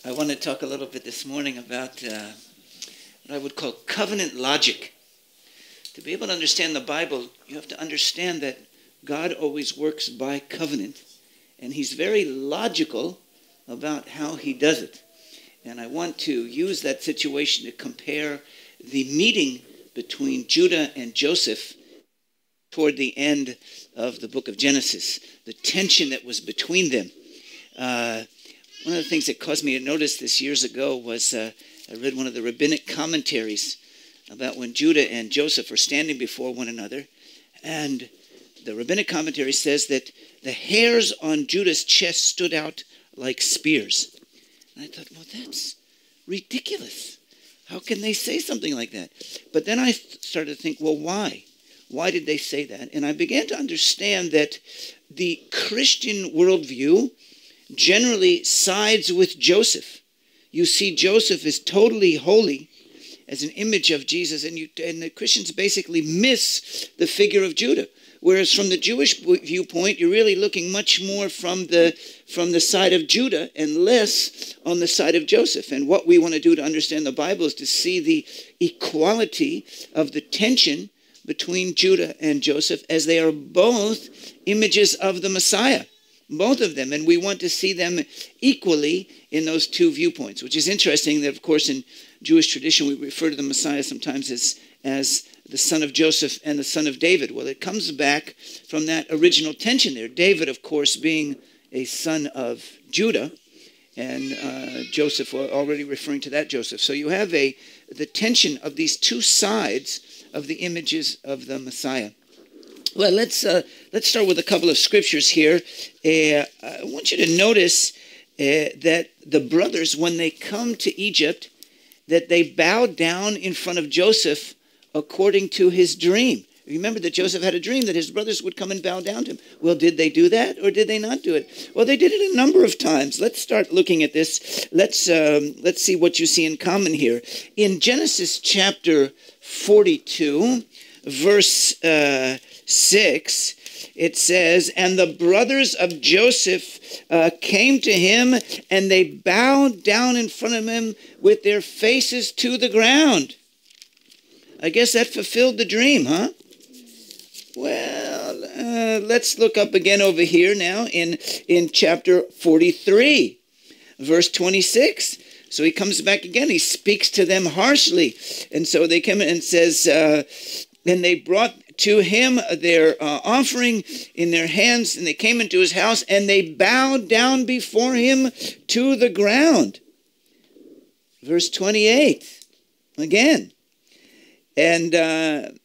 I want to talk a little bit this morning about what I would call covenant logic. To be able to understand the Bible, you have to understand that God always works by covenant, and he's very logical about how he does it. And I want to use that situation to compare the meeting between Judah and Joseph toward the end of the book of Genesis, the tension that was between them. One of the things that caused me to notice this years ago was I read one of the rabbinic commentaries about when Judah and Joseph are standing before one another. And the rabbinic commentary says that the hairs on Judah's chest stood out like spears. And I thought, well, that's ridiculous. How can they say something like that? But then I started to think, well, why? Why did they say that? And I began to understand that the Christian worldview generally sides with Joseph. You see Joseph is totally holy as an image of Jesus, and the Christians basically miss the figure of Judah. Whereas from the Jewish viewpoint, you're really looking much more from the side of Judah and less on the side of Joseph. And what we want to do to understand the Bible is to see the equality of the tension between Judah and Joseph, as they are both images of the Messiah, both of them. And we want to see them equally in those two viewpoints, which is interesting that, of course, in Jewish tradition, we refer to the Messiah sometimes as the son of Joseph and the son of David. Well, it comes back from that original tension there. David, of course, being a son of Judah, and Joseph, already referring to that Joseph. So you have the tension of these two sides of the images of the Messiah. Well, let's start with a couple of scriptures here. I want you to notice that the brothers, when they come to Egypt, that they bow down in front of Joseph according to his dream. Remember that Joseph had a dream that his brothers would come and bow down to him. Well, did they do that or did they not do it? Well, they did it a number of times. Let's start looking at this. Let's see what you see in common here. In Genesis chapter 42, verse 6, it says, "And the brothers of Joseph came to him, and they bowed down in front of him with their faces to the ground." I guess that fulfilled the dream, huh? Well, let's look up again over here now in chapter 43, verse 26. So he comes back again. He speaks to them harshly. And so they come and says, and they brought to him their offering in their hands, and they came into his house, and they bowed down before him to the ground. Verse 28, again. And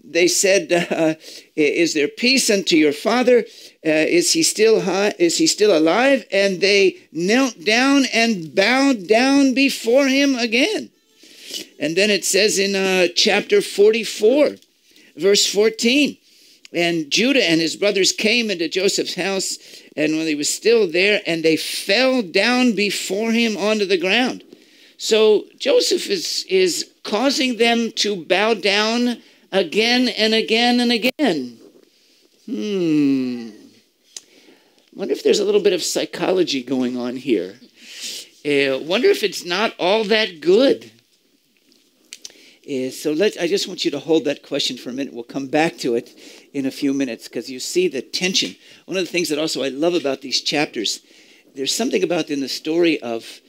they said, "Is there peace unto your father? Is he still alive?" And they knelt down and bowed down before him again. And then it says in chapter 44, verse 14, "And Judah and his brothers came into Joseph's house, and when he was still there, and they fell down before him onto the ground." So Joseph is causing them to bow down again and again and again. Wonder if there's a little bit of psychology going on here. Wonder if it's not all that good. I just want you to hold that question for a minute. We'll come back to it in a few minutes, because you see the tension. One of the things that also I love about these chapters, there's something about in the story of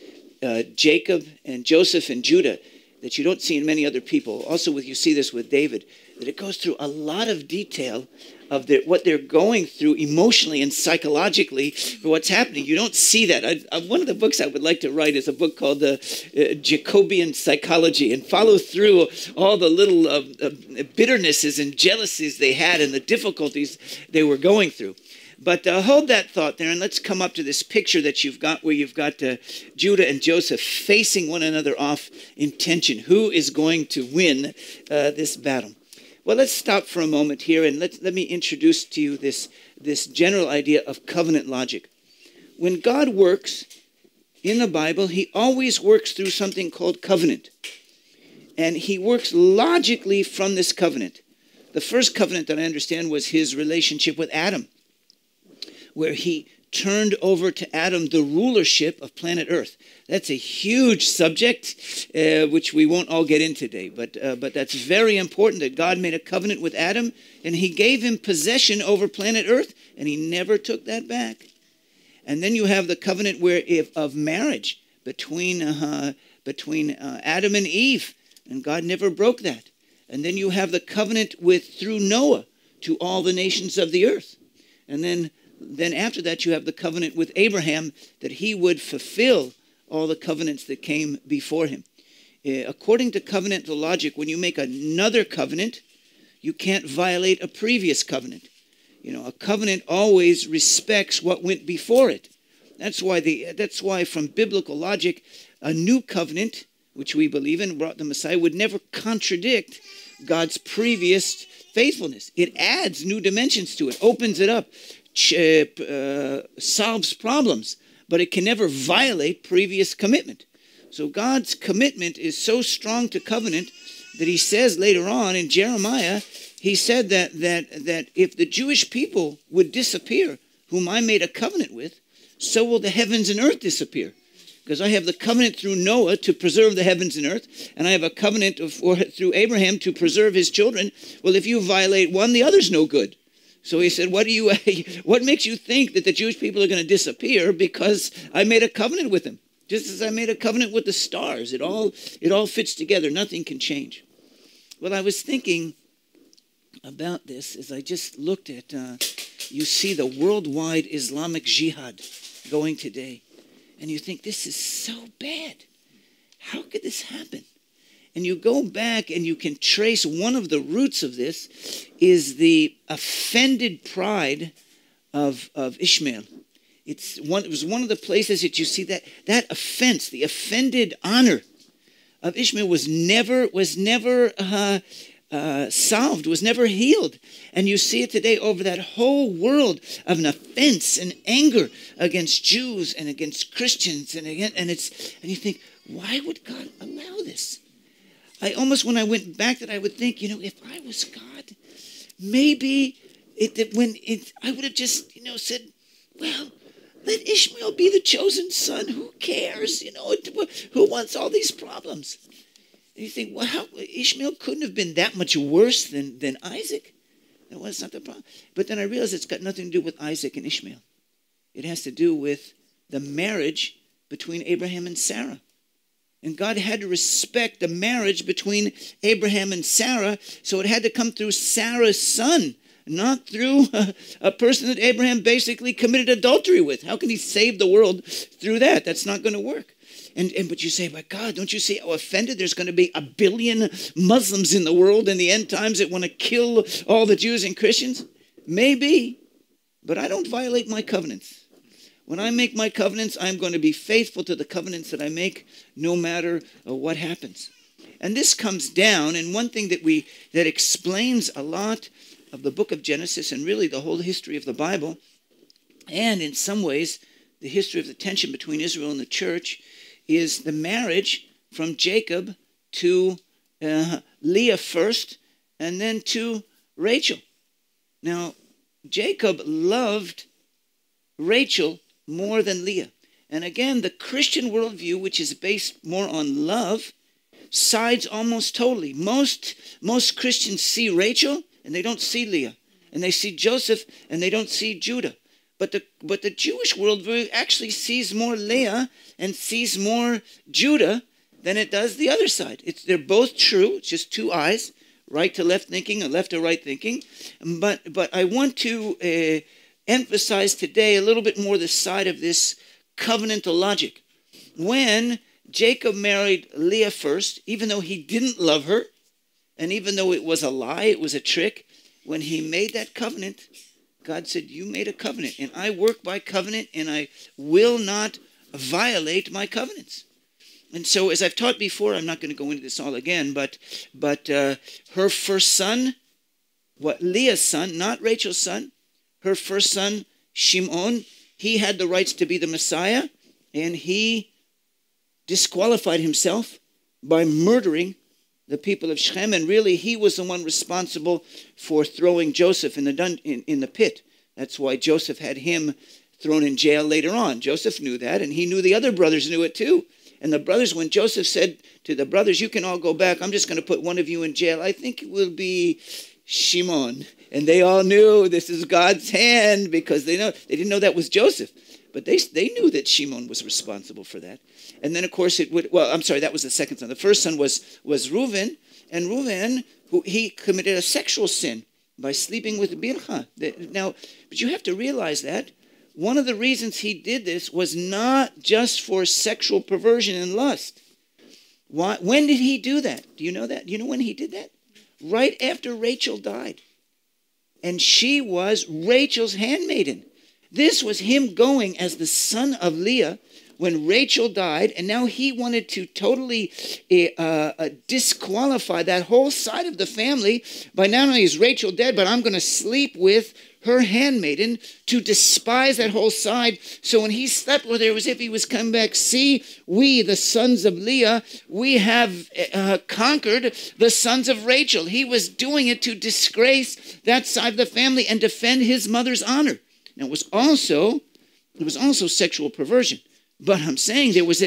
Jacob and Joseph and Judah that you don't see in many other people. Also, you see this with David, that it goes through a lot of detail of what they're going through emotionally and psychologically for what's happening. You don't see that. One of the books I would like to write is a book called Jacobian Psychology, and follow through all the little bitternesses and jealousies they had and the difficulties they were going through. But hold that thought there, and let's come up to this picture that you've got, where you've got Judah and Joseph facing one another off in tension. Who is going to win this battle? Well, let's stop for a moment here, and let me introduce to you this general idea of covenant logic. When God works in the Bible, he always works through something called covenant. And he works logically from this covenant. The first covenant that I understand was his relationship with Adam, where he turned over to Adam the rulership of planet Earth. That's a huge subject, which we won't all get into today. But that's very important that God made a covenant with Adam, and he gave him possession over planet Earth, and he never took that back. And then you have the covenant of marriage between Adam and Eve, and God never broke that. And then you have the covenant through Noah to all the nations of the earth. And then after that, you have the covenant with Abraham that he would fulfill all the covenants that came before him. According to covenantal logic, when you make another covenant, you can't violate a previous covenant. A covenant always respects what went before it. That's why from biblical logic, a new covenant, which we believe in, brought the Messiah, would never contradict God's previous faithfulness. It adds new dimensions to it, opens it up, solves problems, but it can never violate previous commitment. So God's commitment is so strong to covenant that he says later on in Jeremiah, he said that if the Jewish people would disappear, whom I made a covenant with, so will the heavens and earth disappear. Because I have the covenant through Noah to preserve the heavens and earth, and I have a covenant through Abraham to preserve his children. Well, if you violate one, the other's no good. So he said, what makes you think that the Jewish people are going to disappear? Because I made a covenant with them. Just as I made a covenant with the stars. It all fits together. Nothing can change. Well, I was thinking about this as I just looked at, you see the worldwide Islamic jihad going today. And you think, this is so bad. How could this happen? And you go back and you can trace one of the roots of this is the offended pride of Ishmael. It was one of the places that you see that offense, the offended honor of Ishmael was never solved, was never healed. And you see it today over that whole world of an offense and anger against Jews and against Christians. And you think, why would God allow this? When I went back that I would think, if I was God, maybe I would have just, said, well, let Ishmael be the chosen son. Who cares? Who wants all these problems? And you think, well, Ishmael couldn't have been that much worse than Isaac. No, that's not the problem. But then I realized it's got nothing to do with Isaac and Ishmael. It has to do with the marriage between Abraham and Sarah. And God had to respect the marriage between Abraham and Sarah, so it had to come through Sarah's son, not through a person that Abraham basically committed adultery with. How can he save the world through that? That's not going to work. But you say, but God, don't you see how offended? There's going to be 1 billion Muslims in the world in the end times that want to kill all the Jews and Christians? Maybe, but I don't violate my covenants. When I make my covenants, I'm going to be faithful to the covenants that I make no matter what happens. And this comes down, and one thing that explains a lot of the book of Genesis and really the whole history of the Bible, and in some ways the history of the tension between Israel and the church, is the marriage from Jacob to Leah first and then to Rachel. Now, Jacob loved Rachel more than Leah. And again, the Christian worldview, which is based more on love, sides almost totally. Most Christians see Rachel and they don't see Leah. And they see Joseph and they don't see Judah. But the Jewish worldview actually sees more Leah and sees more Judah than it does the other side. They're both true. It's just two eyes, right to left thinking or left to right thinking. But I want to emphasize today a little bit more the side of this covenantal logic. When Jacob married Leah first, even though he didn't love her, and even though it was a lie, it was a trick, when he made that covenant, God said, you made a covenant, and I work by covenant, and I will not violate my covenants. And so, as I've taught before, I'm not going to go into this all again, but her first son, Leah's son, not Rachel's son, her first son, Shimon, he had the rights to be the Messiah, and he disqualified himself by murdering the people of Shechem, and really he was the one responsible for throwing Joseph in the pit. That's why Joseph had him thrown in jail later on. Joseph knew that, and he knew the other brothers knew it too. And the brothers, when Joseph said to the brothers, you can all go back, I'm just going to put one of you in jail. I think it will be Shimon. And they all knew this is God's hand because they didn't know that was Joseph. But they knew that Shimon was responsible for that. And then, of course, that was the second son. The first son was Reuben. And Reuben, he committed a sexual sin by sleeping with Bilhah. Now, but you have to realize that one of the reasons he did this was not just for sexual perversion and lust. Why? When did he do that? Do you know that? Do you know when he did that? Right after Rachel died. And she was Rachel's handmaiden. This was him going as the son of Leah when Rachel died, and now he wanted to totally disqualify that whole side of the family by not only is Rachel dead, but I'm going to sleep with her handmaiden to despise that whole side. So when he slept with her, it was as if he was coming back. See, we, the sons of Leah, we have conquered the sons of Rachel. He was doing it to disgrace that side of the family and defend his mother's honor. Now, it was also sexual perversion. But I'm saying there was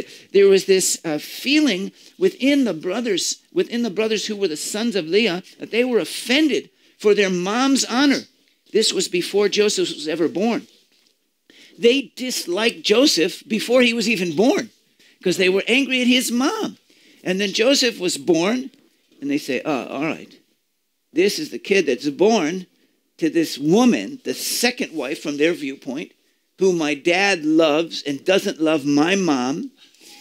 this feeling within the brothers who were the sons of Leah, that they were offended for their mom's honor. This was before Joseph was ever born. They disliked Joseph before he was even born because they were angry at his mom. And then Joseph was born, and they say, oh, all right, this is the kid that's born to this woman, the second wife from their viewpoint, who my dad loves and doesn't love my mom.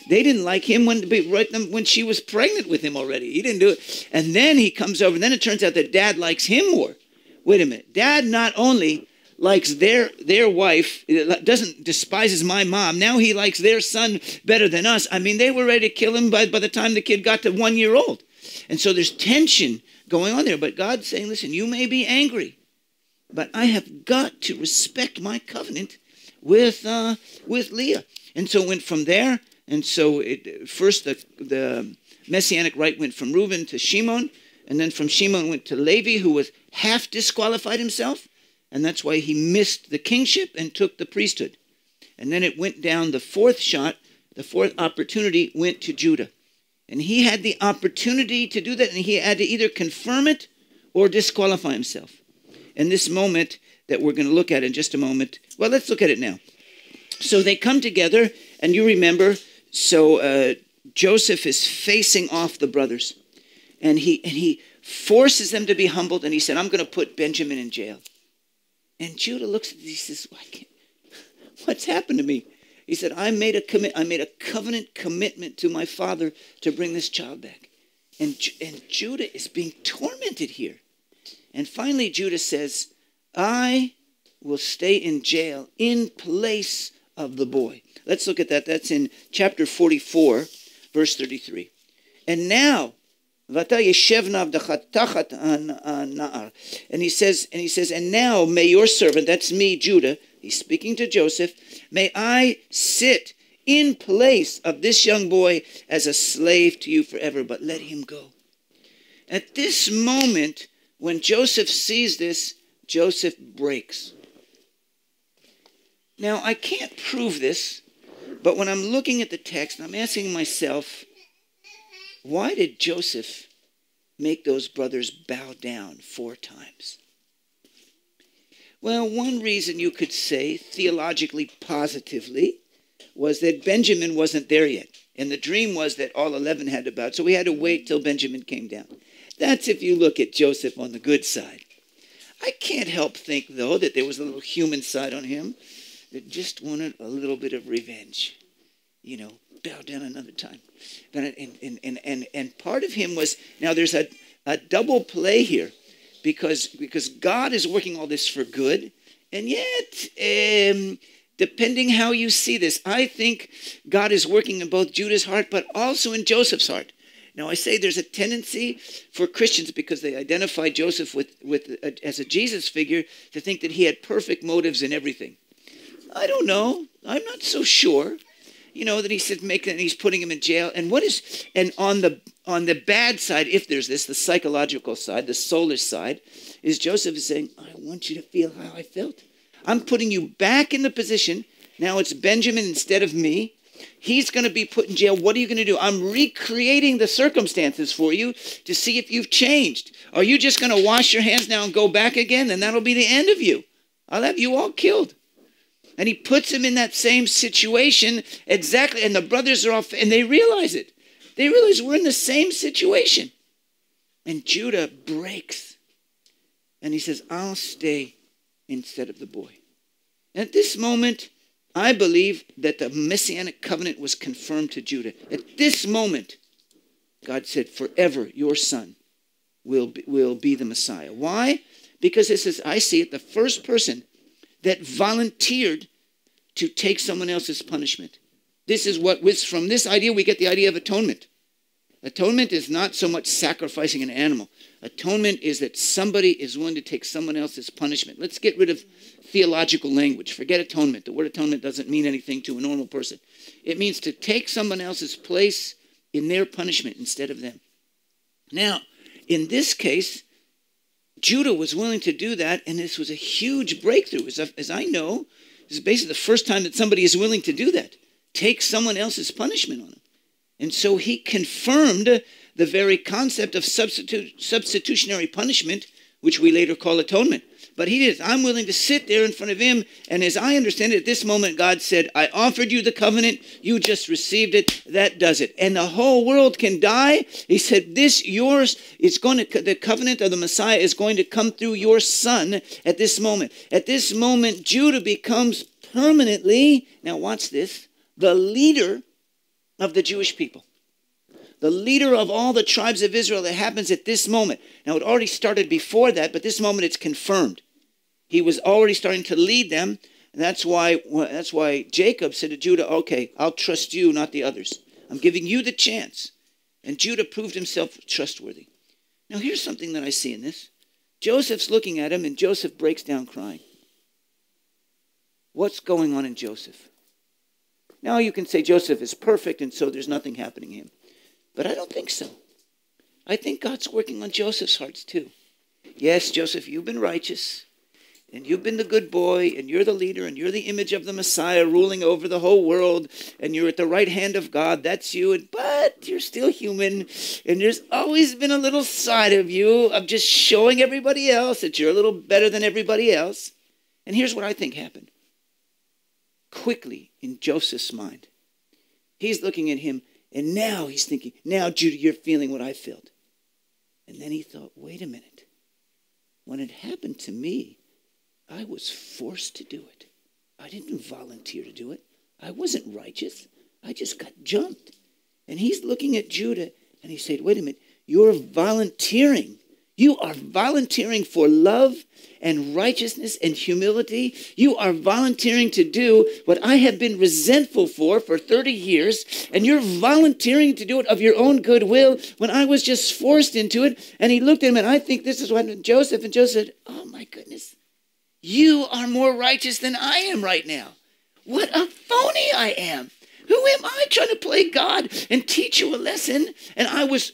They didn't like him when she was pregnant with him already. He didn't do it. And then he comes over, and then it turns out that dad likes him more. Wait a minute. Dad not only likes their wife, despises my mom, now he likes their son better than us. I mean, they were ready to kill him by the time the kid got to 1 year old. And so there's tension going on there. But God's saying, listen, you may be angry, but I have got to respect my covenant with Leah. And so it went from there. And so first the Messianic right went from Reuben to Shimon, and then from Shimon went to Levi, who was half disqualified himself, and that's why he missed the kingship and took the priesthood. And then it went down, the fourth opportunity went to Judah. And he had the opportunity to do that, and he had to either confirm it or disqualify himself. And this moment that we're going to look at in just a moment, well, let's look at it now. So they come together, and you remember, Joseph is facing off the brothers, and he forces them to be humbled, and he said, I'm going to put Benjamin in jail. And Judah looks at it, he says, what's happened to me? He said, I made a covenant commitment to my father to bring this child back. And Judah is being tormented here. And finally, Judah says, I will stay in jail in place of the boy. Let's look at that. That's in chapter 44, verse 33. And now, and he says, and now may your servant, that's me, Judah, he's speaking to Joseph, may I sit in place of this young boy as a slave to you forever, but let him go. At this moment, when Joseph sees this, Joseph breaks. Now, I can't prove this, but when I'm looking at the text, I'm asking myself, why did Joseph make those brothers bow down 4 times? Well, one reason you could say, theologically, positively, was that Benjamin wasn't there yet. And the dream was that all 11 had to bow. So we had to wait till Benjamin came down. That's if you look at Joseph on the good side. I can't help think, though, that there was a little human side on him that just wanted a little bit of revenge. You know, bow down another time. And part of him was, now there's a double play here, because God is working all this for good, and yet, depending how you see this, I think God is working in both Judah's heart, but also in Joseph's heart. Now, I say there's a tendency for Christians, because they identify Joseph as a Jesus figure, to think that he had perfect motives in everything. I don't know. I'm not so sure. You know, that he said and he's putting him in jail. And on the bad side, if there's this, the psychological side, the soulish side, is Joseph is saying, I want you to feel how I felt. I'm putting you back in the position. Now it's Benjamin instead of me. He's going to be put in jail. What are you going to do? I'm recreating the circumstances for you to see if you've changed. Are you just going to wash your hands now and go back again? Then that'll be the end of you. I'll have you all killed. And he puts him in that same situation exactly. And the brothers are off, and they realize it. They realize we're in the same situation. And Judah breaks. And he says, I'll stay instead of the boy. And at this moment, I believe that the Messianic covenant was confirmed to Judah. At this moment, God said, forever your son will be the Messiah. Why? Because this is, I see it, the first person that volunteered to take someone else's punishment. This is what, from this idea, we get the idea of atonement. Atonement is not so much sacrificing an animal. Atonement is that somebody is willing to take someone else's punishment. Let's get rid of theological language. Forget atonement. The word atonement doesn't mean anything to a normal person. It means to take someone else's place in their punishment instead of them. Now, in this case, Judah was willing to do that, and this was a huge breakthrough. As I know, this is basically the first time that somebody is willing to do that. Take someone else's punishment on them. And so he confirmed the very concept of substitutionary punishment, which we later call atonement. But he did. I'm willing to sit there in front of him. And as I understand it, at this moment, God said, I offered you the covenant. You just received it. That does it. And the whole world can die. He said, the covenant of the Messiah is going to come through your son at this moment. At this moment, Judah becomes permanently, now watch this, the leader of the Jewish people. The leader of all the tribes of Israel. That happens at this moment. Now, it already started before that, but this moment it's confirmed. He was already starting to lead them. And that's why Jacob said to Judah, okay, I'll trust you, not the others. I'm giving you the chance. And Judah proved himself trustworthy. Now, here's something that I see in this. Joseph's looking at him, and Joseph breaks down crying. What's going on in Joseph? Now, you can say Joseph is perfect, and so there's nothing happening to him. But I don't think so. I think God's working on Joseph's hearts too. Yes, Joseph, you've been righteous, and you've been the good boy, and you're the leader, and you're the image of the Messiah ruling over the whole world, and you're at the right hand of God. That's you. But you're still human, and there's always been a little side of you of just showing everybody else that you're a little better than everybody else. And here's what I think happened. Quickly, in Joseph's mind, he's looking at him, and now he's thinking, now, Judah, you're feeling what I felt. And then he thought, wait a minute. When it happened to me, I was forced to do it. I didn't volunteer to do it. I wasn't righteous. I just got jumped. And he's looking at Judah, and he said, wait a minute, you're volunteering. You are volunteering for love and righteousness and humility. You are volunteering to do what I have been resentful for 30 years. And you're volunteering to do it of your own goodwill when I was just forced into it. And he looked at him, and I think this is what happened to Joseph. And Joseph said, oh my goodness, you are more righteous than I am right now. What a phony I am. Who am I trying to play God and teach you a lesson? And I was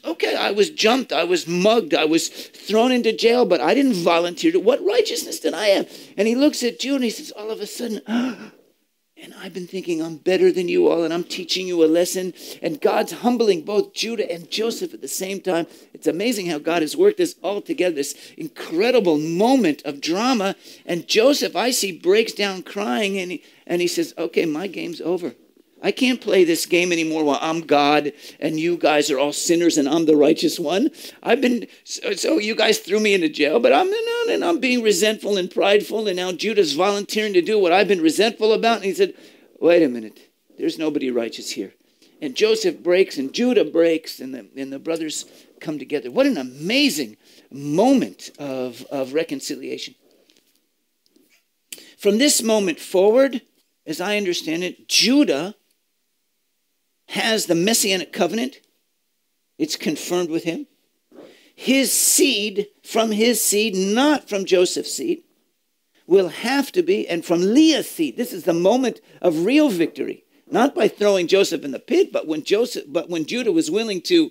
jumped, I was mugged, I was thrown into jail, but I didn't volunteer to. What righteousness did I have? And he looks at Judah and he says, all of a sudden, and I've been thinking I'm better than you all, and I'm teaching you a lesson. And God's humbling both Judah and Joseph at the same time. It's amazing how God has worked this all together, this incredible moment of drama. And Joseph, I see, breaks down crying, and he says, okay, my game's over. I can't play this game anymore while I'm God and you guys are all sinners and I'm the righteous one. So you guys threw me into jail, but I'm being resentful and prideful, and now Judah's volunteering to do what I've been resentful about. And he said, wait a minute, there's nobody righteous here. And Joseph breaks and Judah breaks, and the brothers come together. What an amazing moment of reconciliation. From this moment forward, as I understand it, Judah has the Messianic covenant. It's confirmed with him. His seed, from his seed, not from Joseph's seed, will have to be, and from Leah's seed. This is the moment of real victory. Not by throwing Joseph in the pit, but when Judah was willing to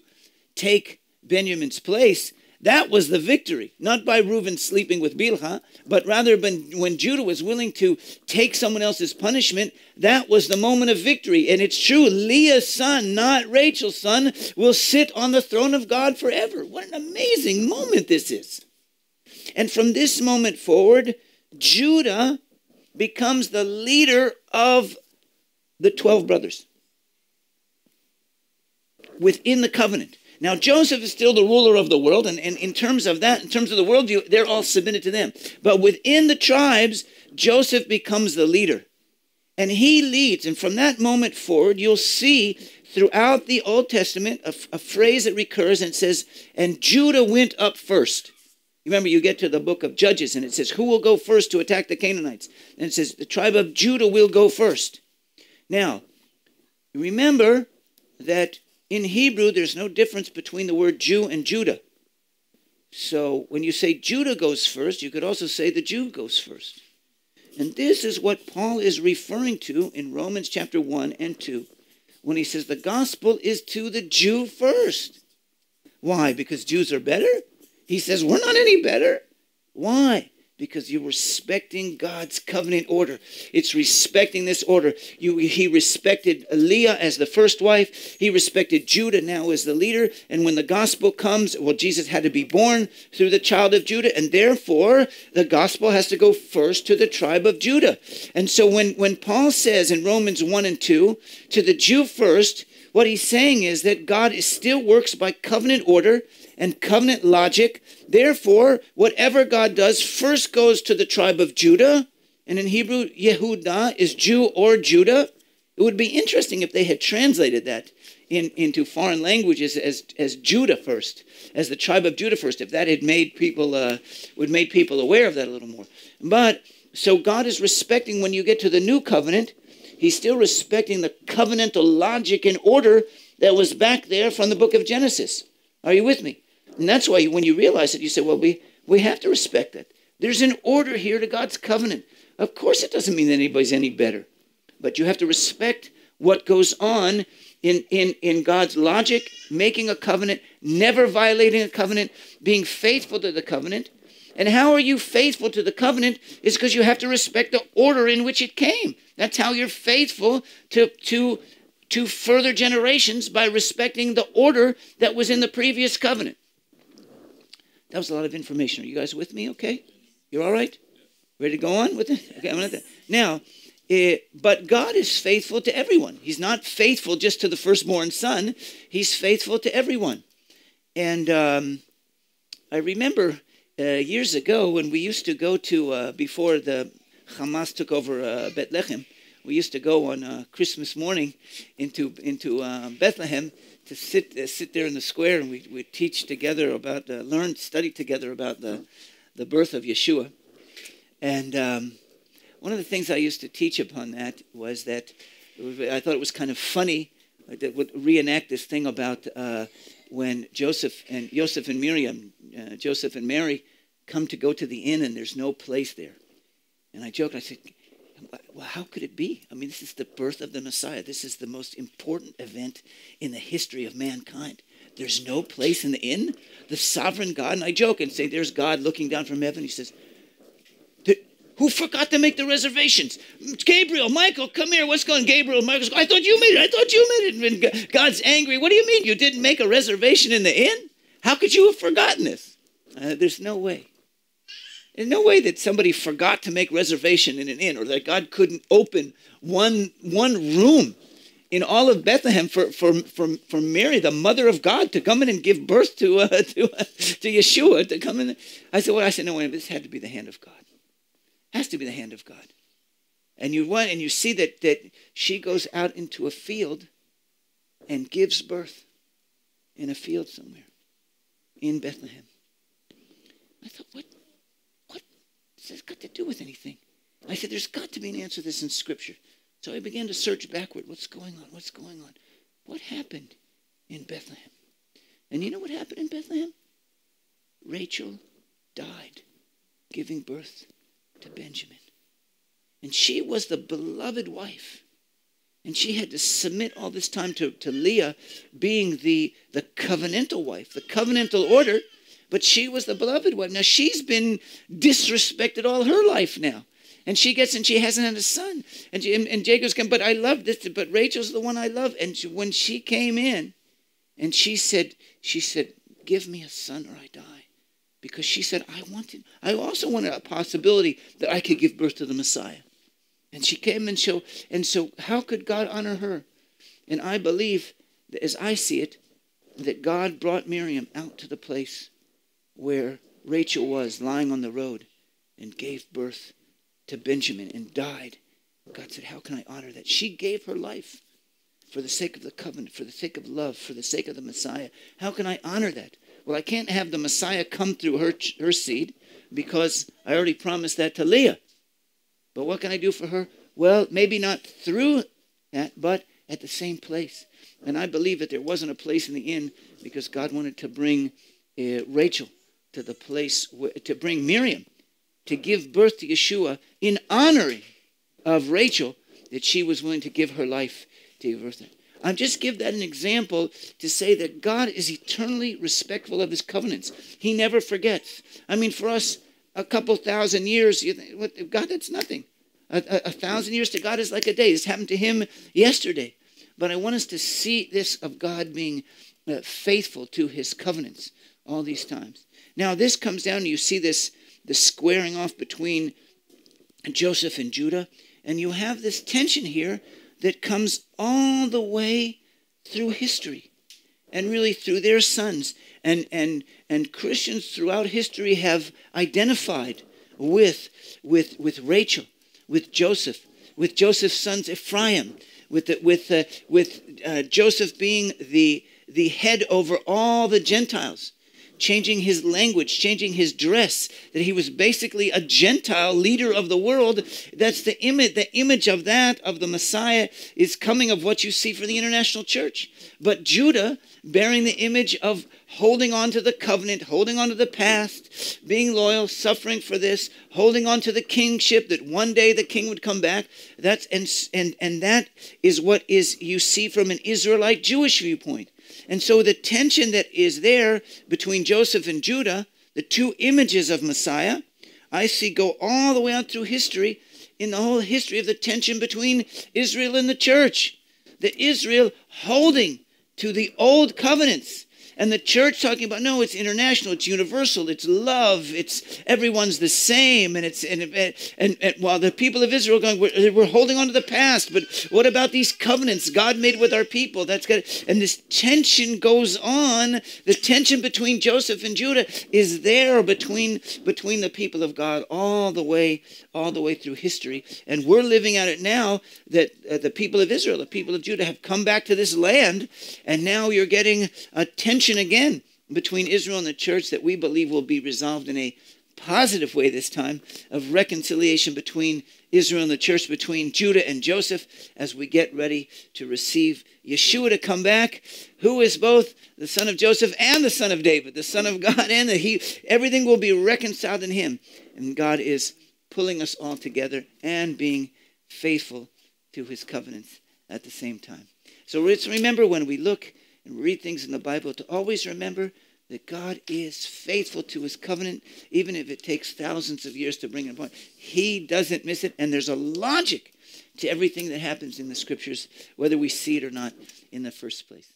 take Benjamin's place, That was the victory, not by Reuben sleeping with Bilhah, but rather when Judah was willing to take someone else's punishment, that was the moment of victory. And it's true, Leah's son, not Rachel's son, will sit on the throne of God forever. What an amazing moment this is. And from this moment forward, Judah becomes the leader of the 12 brothers within the covenant. Now, Joseph is still the ruler of the world, and in terms of that, in terms of the worldview, they're all submitted to them. But within the tribes, Joseph becomes the leader. And he leads, and from that moment forward, you'll see throughout the Old Testament a phrase that recurs, and it says, and Judah went up first. Remember, you get to the book of Judges, and it says, who will go first to attack the Canaanites? And it says, the tribe of Judah will go first. Now, remember that in Hebrew, there's no difference between the word Jew and Judah. So when you say Judah goes first, you could also say the Jew goes first. And this is what Paul is referring to in Romans chapter 1 and 2, when he says the gospel is to the Jew first. Why? Because Jews are better? He says we're not any better. Why? Because you're respecting God's covenant order. It's respecting this order. He respected Leah as the first wife. He respected Judah now as the leader. And when the gospel comes, well, Jesus had to be born through the child of Judah. And therefore, the gospel has to go first to the tribe of Judah. And so when Paul says in Romans 1 and 2, to the Jew first, what he's saying is that God still works by covenant order and covenant logic. Therefore, whatever God does first goes to the tribe of Judah. And in Hebrew, Yehudah is Jew or Judah. It would be interesting if they had translated that into foreign languages as Judah first, as the tribe of Judah first, if that had made people aware of that a little more. But so God is respecting, when you get to the new covenant, he's still respecting the covenantal logic and order that was back there from the book of Genesis. Are you with me? And that's why when you realize it, you say, well, we have to respect that. There's an order here to God's covenant. Of course, it doesn't mean that anybody's any better. But you have to respect what goes on in God's logic, making a covenant, never violating a covenant, being faithful to the covenant. And how are you faithful to the covenant? Is because you have to respect the order in which it came. That's how you're faithful to further generations, by respecting the order that was in the previous covenant. That was a lot of information. Are you guys with me? Okay? You're all right? Ready to go on with it? Okay, I'm gonna now, but God is faithful to everyone. He's not faithful just to the firstborn son. He's faithful to everyone. And I remember years ago when we used to go to, before the Hamas took over Bethlehem, we used to go on Christmas morning into Bethlehem to sit there in the square, and we teach together about, study together about the birth of Yeshua. And one of the things I used to teach upon that was that I thought it was kind of funny that would reenact this thing about when Joseph and Miriam, Joseph and Mary, come to go to the inn, and there's no place there. And I joked, I said, well, how could it be? I mean, this is the birth of the Messiah. This is the most important event in the history of mankind. There's no place in the inn? The sovereign God? And I joke and say, there's God looking down from heaven. He says, who forgot to make the reservations? Gabriel, Michael, come here. What's going on? Gabriel, Michael, I thought you made it. And God's angry. What do you mean? You didn't make a reservation in the inn? How could you have forgotten this? There's no way. There's no way that somebody forgot to make reservation in an inn, or that God couldn't open one room in all of Bethlehem for Mary, the mother of God, to come in and give birth to Yeshua, to come in. I said, no, wait, this had to be the hand of God. It has to be the hand of God. And you see that she goes out into a field and gives birth in a field somewhere in Bethlehem. I thought, what has this got to do with anything? I said, there's got to be an answer to this in Scripture. So I began to search backward. What's going on? What's going on? What happened in Bethlehem? And you know what happened in Bethlehem? Rachel died giving birth to Benjamin. And she was the beloved wife. And she had to submit all this time to Leah being the covenantal wife, the covenantal order. But she was the beloved one. Now, she's been disrespected all her life now. And she hasn't had a son. And Jacob's come, but I love this, but Rachel's the one I love. And when she came in, and she said, give me a son or I die. Because she said, I also wanted a possibility that I could give birth to the Messiah. And she came and so how could God honor her? And I believe, that as I see it, that God brought Miriam out to the place where Rachel was lying on the road and gave birth to Benjamin and died. God said, how can I honor that? She gave her life for the sake of the covenant, for the sake of love, for the sake of the Messiah. How can I honor that? Well, I can't have the Messiah come through her seed because I already promised that to Leah. But what can I do for her? Well, maybe not through that, but at the same place. And I believe that there wasn't a place in the inn because God wanted to bring Rachel to the place, to bring Miriam to give birth to Yeshua in honoring of Rachel, that she was willing to give her life to give birth to. I just give that an example to say that God is eternally respectful of his covenants. He never forgets. I mean, for us, a couple thousand years, you think, what, God, that's nothing. A 1,000 years to God is like a day. This happened to him yesterday. But I want us to see this of God being faithful to his covenants all these times. Now, this comes down, you see this, the squaring off between Joseph and Judah. And you have this tension here that comes all the way through history and really through their sons. And Christians throughout history have identified with Rachel, with Joseph's sons Ephraim, with Joseph being the head over all the Gentiles, changing his language, changing his dress, that he was basically a Gentile leader of the world. That's the image of that, of the Messiah, is coming of what you see for the international church. But Judah, bearing the image of holding on to the covenant, holding on to the past, being loyal, suffering for this, holding on to the kingship, that one day the king would come back. That's and that is what is you see from an Israelite Jewish viewpoint. And so the tension that is there between Joseph and Judah, the two images of Messiah, I see go all the way out through history, in the whole history of the tension between Israel and the church. The Israel holding to the old covenants. And the church talking about, no, it's international, it's universal, it's love, it's everyone's the same. And while the people of Israel going, we're holding on to the past, but what about these covenants God made with our people? That's good. And this tension goes on. The tension between Joseph and Judah is there between the people of God all the way through history. And we're living at it now that the people of Israel, the people of Judah have come back to this land, and now you're getting a tension again between Israel and the church that we believe will be resolved in a positive way this time, of reconciliation between Israel and the church, between Judah and Joseph, as we get ready to receive Yeshua to come back, who is both the son of Joseph and the son of David, the son of God, and everything will be reconciled in him. And God is pulling us all together and being faithful to his covenants at the same time. So let's remember, when we look and read things in the Bible, to always remember that God is faithful to his covenant, even if it takes thousands of years to bring it upon. He doesn't miss it, and there's a logic to everything that happens in the scriptures, whether we see it or not in the first place.